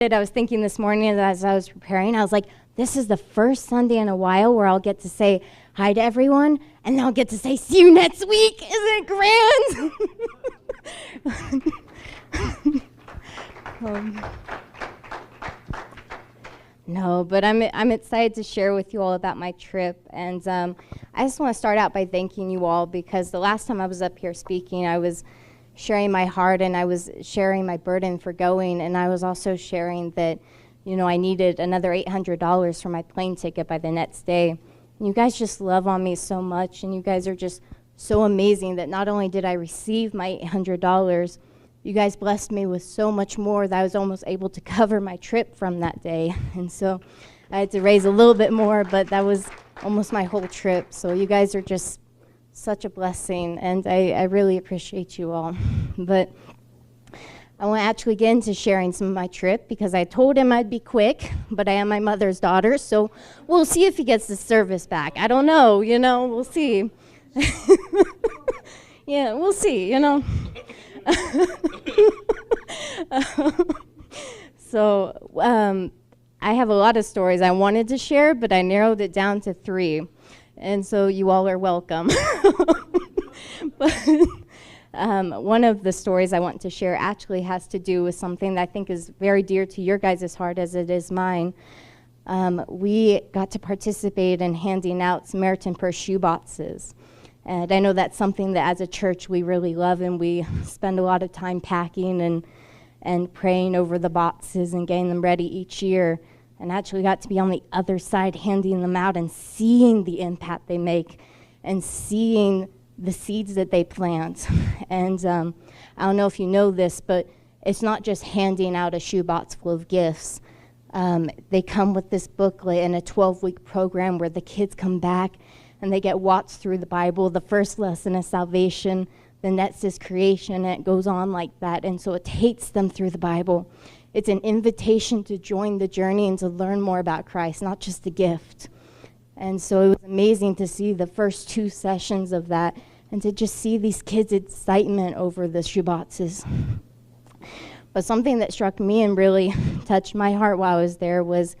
I was thinking this morning as I was preparing, I was like, this is the first Sunday in a while where I'll get to say hi to everyone, and then I'll get to say, see you next week. Isn't it grand? No, but I'm excited to share with you all about my trip. And I just want to start out by thanking you all, because the last time I was up here speaking, I was sharing my heart and I was sharing my burden for going, and I was also sharing that, you know, I needed another $800 for my plane ticket by the next day. And you guys just love on me so much, and you guys are just so amazing that not only did I receive my $800, you guys blessed me with so much more that I was almost able to cover my trip from that day. And so I had to raise a little bit more, but that was almost my whole trip. So you guys are just such a blessing, and I really appreciate you all. But I want to actually get into sharing some of my trip, because I told him I'd be quick, but I am my mother's daughter, so we'll see if he gets the service back. I don't know, you know, we'll see. Yeah, we'll see, you know. So I have a lot of stories I wanted to share, but I narrowed it down to 3. And so you all are welcome. But one of the stories I want to share actually has to do with something that I think is very dear to your guys' heart as it is mine. We got to participate in handing out Samaritan Purse shoe boxes. And I know that's something that as a church we really love, and we spend a lot of time packing and praying over the boxes and getting them ready each year. And actually got to be on the other side handing them out and seeing the impact they make and seeing the seeds that they plant. And I don't know if you know this, but it's not just handing out a shoebox full of gifts. They come with this booklet and a 12-week program where the kids come back and they get walked through the Bible. The first lesson is salvation, the next is creation, and it goes on like that. And so it takes them through the Bible. It's an invitation to join the journey and to learn more about Christ, not just a gift. And so it was amazing to see the first 2 sessions of that and to just see these kids' excitement over the shoeboxes. But something that struck me and really touched my heart while I was there was,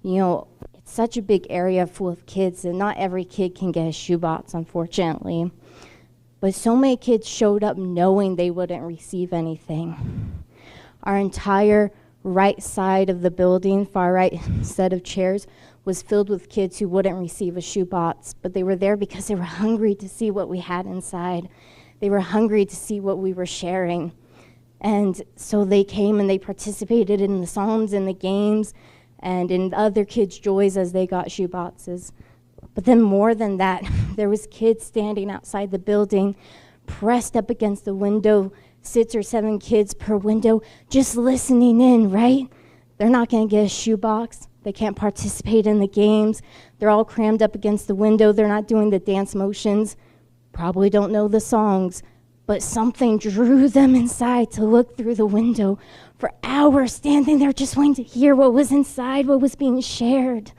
you know, it's such a big area full of kids, and not every kid can get a shoebox, unfortunately. But so many kids showed up knowing they wouldn't receive anything. Our entire right side of the building, far right set of chairs, was filled with kids who wouldn't receive a shoebox, but they were there because they were hungry to see what we had inside. They were hungry to see what we were sharing. And so they came and they participated in the songs and the games and in other kids' joys as they got shoeboxes. But then more than that, there was kids standing outside the building, pressed up against the window, 6 or 7 kids per window, just listening in, right? They're not going to get a shoebox. They can't participate in the games. They're all crammed up against the window. They're not doing the dance motions. Probably don't know the songs. But something drew them inside to look through the window for hours, standing there just waiting to hear what was inside, what was being shared,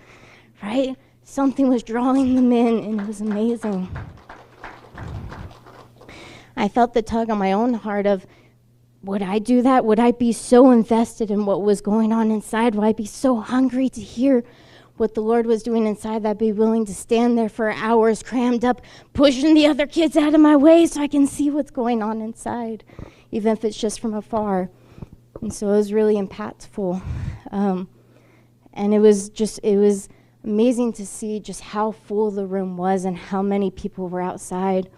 right? Something was drawing them in, and it was amazing. I felt the tug on my own heart of, would I do that? Would I be so invested in what was going on inside? Would I be so hungry to hear what the Lord was doing inside that I'd be willing to stand there for hours, crammed up, pushing the other kids out of my way so I can see what's going on inside, even if it's just from afar? And so it was really impactful. And it was amazing to see just how full the room was and how many people were outside.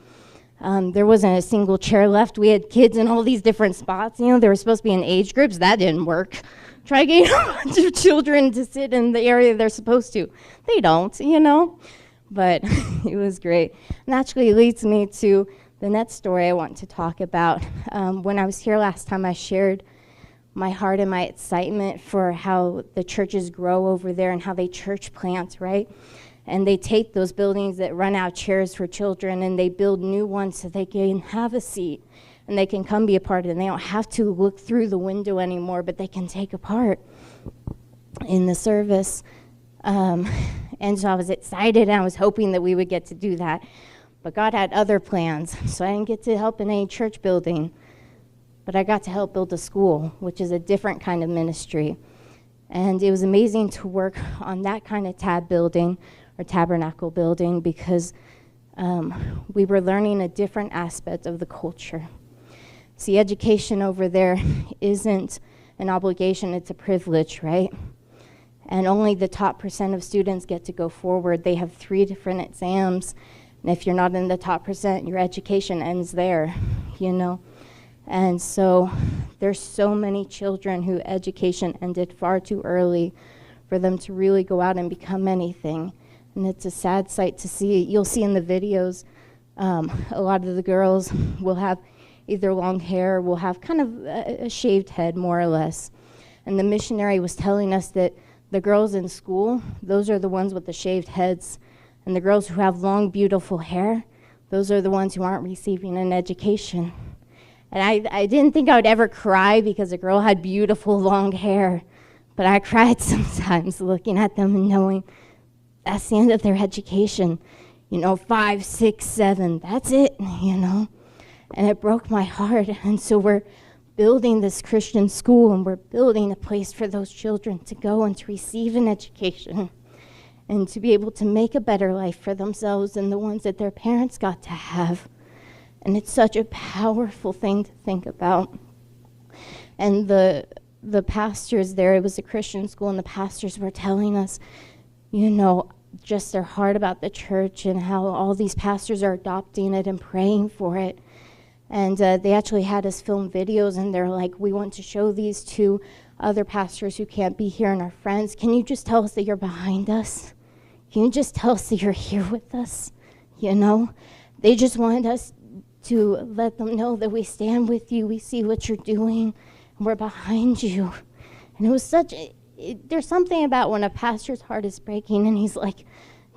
There wasn't a single chair left. We had kids in all these different spots. You know, they were supposed to be in age groups. That didn't work. Try getting a bunch of children to sit in the area they're supposed to. They don't, you know. But it was great. And actually leads me to the next story I want to talk about. When I was here last time, I shared my heart and my excitement for how the churches grow over there and how they church plant, right? And they take those buildings that run out of chairs for children and they build new ones so they can have a seat and they can come be a part of it. And they don't have to look through the window anymore, but they can take a part in the service. And so I was excited and I was hoping that we would get to do that. But God had other plans, so I didn't get to help in any church building. But I got to help build a school, which is a different kind of ministry. And it was amazing to work on that kind of tabernacle building, because we were learning a different aspect of the culture. See, education over there isn't an obligation, it's a privilege, right? And only the top % of students get to go forward. They have 3 different exams, and if you're not in the top %, your education ends there, you know? And so there's so many children whose education ended far too early for them to really go out and become anything. And it's a sad sight to see. You'll see in the videos, a lot of the girls will have either long hair or will have kind of a shaved head, more or less. And the missionary was telling us that the girls in school, those are the ones with the shaved heads. And the girls who have long, beautiful hair, those are the ones who aren't receiving an education. And I didn't think I would ever cry because a girl had beautiful, long hair. But I cried sometimes looking at them and knowing that's the end of their education. You know, 5, 6, 7, that's it, you know. And it broke my heart. And so we're building this Christian school, and we're building a place for those children to go and to receive an education and to be able to make a better life for themselves than the ones that their parents got to have. And it's such a powerful thing to think about. And the pastors there, it was a Christian school, and the pastors were telling us, you know, just their heart about the church and how all these pastors are adopting it and praying for it. And they actually had us film videos, and they're like, we want to show these to other pastors who can't be here and our friends. Can you just tell us that you're behind us? Can you just tell us that you're here with us? You know, they just wanted us to let them know that we stand with you, we see what you're doing, and we're behind you. And it was there's something about when a pastor's heart is breaking and he's like,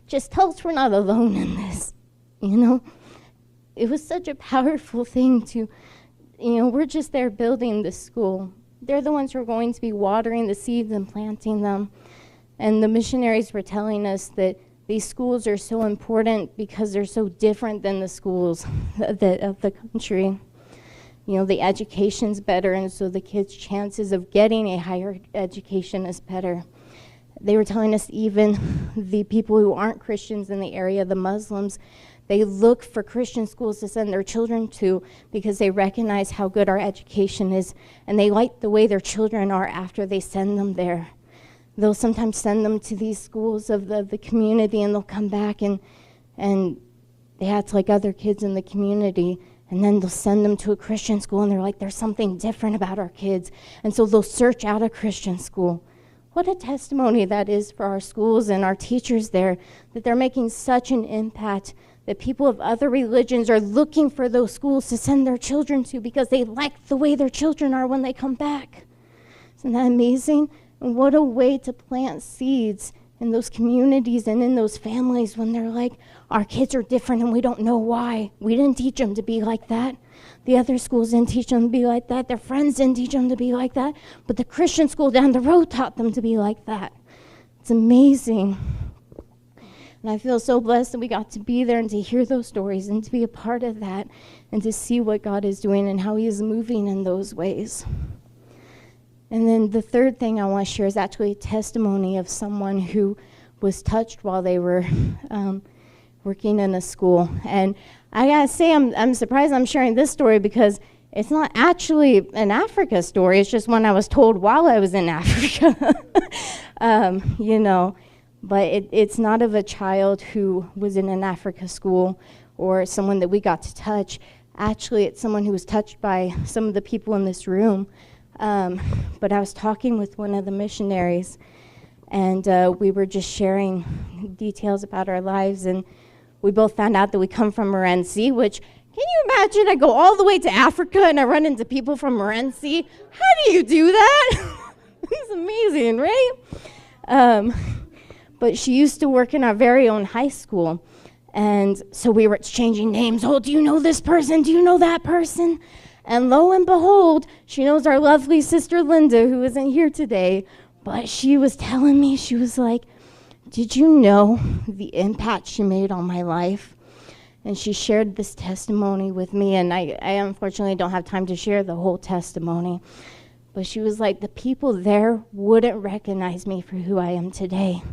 just tell us we're not alone in this, you know? It was such a powerful thing to, you know, we're just there building the school. They're the ones who are going to be watering the seeds and planting them. And the missionaries were telling us that these schools are so important because they're so different than the schools of the country. You know, the education's better, and so the kids' chances of getting a higher education is better. They were telling us even the people who aren't Christians in the area, the Muslims, they look for Christian schools to send their children to because they recognize how good our education is, and they like the way their children are after they send them there. They'll sometimes send them to these schools of the community, and they'll come back and they act like other kids in the community, and then they'll send them to a Christian school, and they're like, there's something different about our kids. And so they'll search out a Christian school. What a testimony that is for our schools and our teachers there, that they're making such an impact that people of other religions are looking for those schools to send their children to because they like the way their children are when they come back. Isn't that amazing? And what a way to plant seeds in those communities and in those families when they're like, our kids are different and we don't know why. We didn't teach them to be like that. The other schools didn't teach them to be like that. Their friends didn't teach them to be like that. But the Christian school down the road taught them to be like that. It's amazing. And I feel so blessed that we got to be there and to hear those stories and to be a part of that and to see what God is doing and how he is moving in those ways. And then the third thing I want to share is actually a testimony of someone who was touched while they were working in a school. And I gotta say, I'm surprised I'm sharing this story because it's not actually an Africa story. It's just one I was told while I was in Africa. You know, but it's not of a child who was in an Africa school or someone that we got to touch. Actually, it's someone who was touched by some of the people in this room. But I was talking with one of the missionaries, and we were just sharing details about our lives, and we both found out that we come from Morenci, which, can you imagine? I go all the way to Africa and I run into people from Morenci. How do you do that? It's amazing, right? But she used to work in our very own high school, and so we were exchanging names. Oh, do you know this person? Do you know that person? And lo and behold, she knows our lovely sister Linda, who isn't here today, but she was telling me, she was like, did you know the impact she made on my life? And she shared this testimony with me, and I unfortunately don't have time to share the whole testimony. But she was like, the people there wouldn't recognize me for who I am today.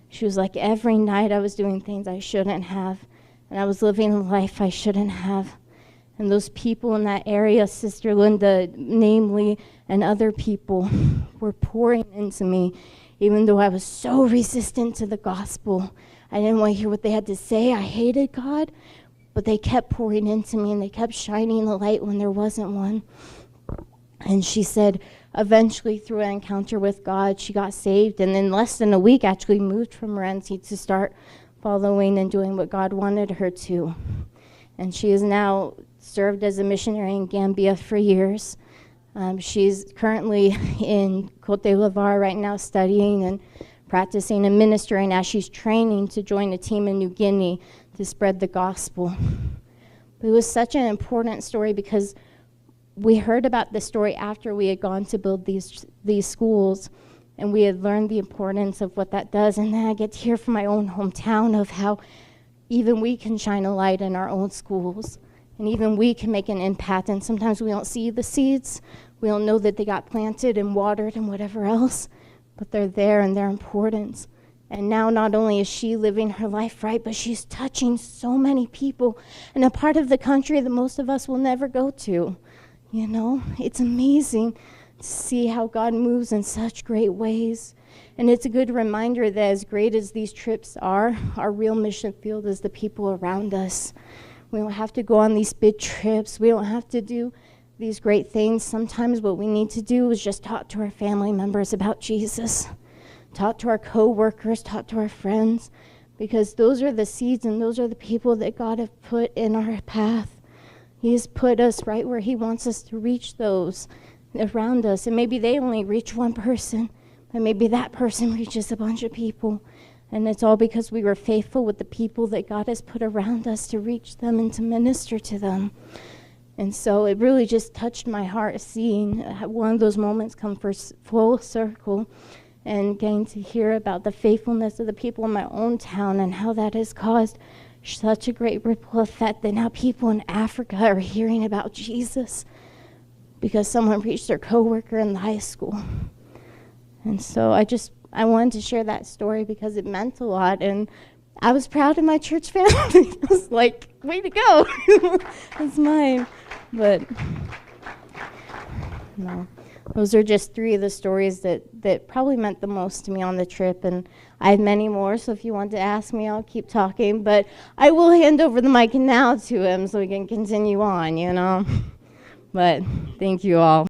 She was like, every night I was doing things I shouldn't have, and I was living a life I shouldn't have. And those people in that area, Sister Linda, namely, and other people, were pouring into me, even though I was so resistant to the gospel. I didn't want to hear what they had to say. I hated God, but they kept pouring into me, and they kept shining the light when there wasn't one. And she said, eventually, through an encounter with God, she got saved, and in less than a week, actually moved from Morenci to start following and doing what God wanted her to. And she is now served as a missionary in Gambia for years. She's currently in Cote d'Ivoire right now, studying and practicing and ministering as she's training to join a team in New Guinea to spread the gospel. But it was such an important story because we heard about the story after we had gone to build these schools, and we had learned the importance of what that does. And then I get to hear from my own hometown of how even we can shine a light in our own schools, and even we can make an impact. And sometimes we don't see the seeds. We don't know that they got planted and watered and whatever else, but they're there and they're important. And now not only is she living her life right, but she's touching so many people in a part of the country that most of us will never go to. You know, it's amazing to see how God moves in such great ways. And it's a good reminder that as great as these trips are, our real mission field is the people around us. We don't have to go on these big trips. We don't have to do these great things. Sometimes what we need to do is just talk to our family members about Jesus, talk to our co-workers, talk to our friends, because those are the seeds and those are the people that God has put in our path. He has put us right where he wants us to reach those around us. And maybe they only reach one person, but maybe that person reaches a bunch of people. And it's all because we were faithful with the people that God has put around us to reach them and to minister to them. And so it really just touched my heart seeing one of those moments come full circle and getting to hear about the faithfulness of the people in my own town and how that has caused such a great ripple effect that now people in Africa are hearing about Jesus because someone reached their coworker in the high school. And so I wanted to share that story because it meant a lot, and I was proud of my church family. I was like, way to go. It's mine. But no, those are just three of the stories that probably meant the most to me on the trip, and I have many more, so if you want to ask me, I'll keep talking, but I will hand over the mic now to him so we can continue on, you know. But thank you all.